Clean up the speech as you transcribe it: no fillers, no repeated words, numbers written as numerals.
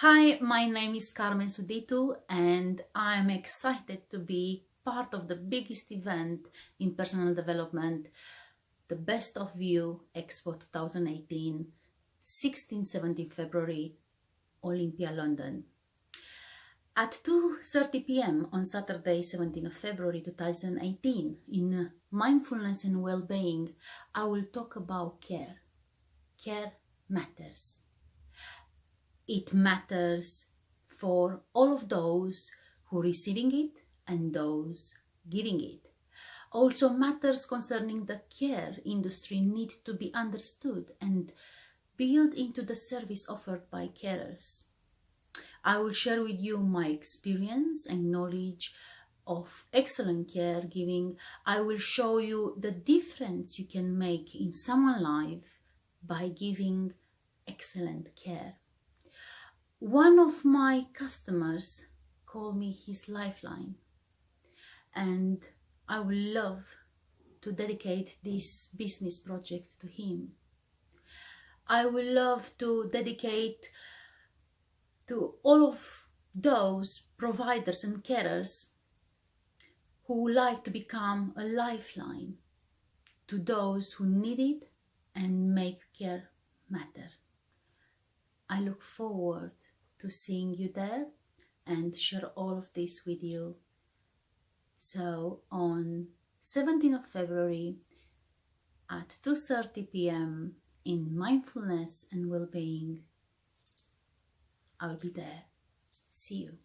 Hi, my name is Carmen Suditu and I'm excited to be part of the biggest event in personal development, the Best of You EXPO 2018, 16-17 February, Olympia, London. At 2:30 p.m. on Saturday, 17th of February 2018, in Mindfulness and Wellbeing, I will talk about care. Care matters. It matters for all of those who are receiving it and those giving it. Also matters concerning the care industry need to be understood and built into the service offered by carers. I will share with you my experience and knowledge of excellent caregiving. I will show you the difference you can make in someone's life by giving excellent care. One of my customers called me his lifeline, and I would love to dedicate this business project to him. I would love to dedicate to all of those providers and carers who like to become a lifeline to those who need it and make care matter. I look forward to seeing you there and share all of this with you. So on 17th of February at 2:30 p.m. in Mindfulness and Wellbeing, I'll be there. See you.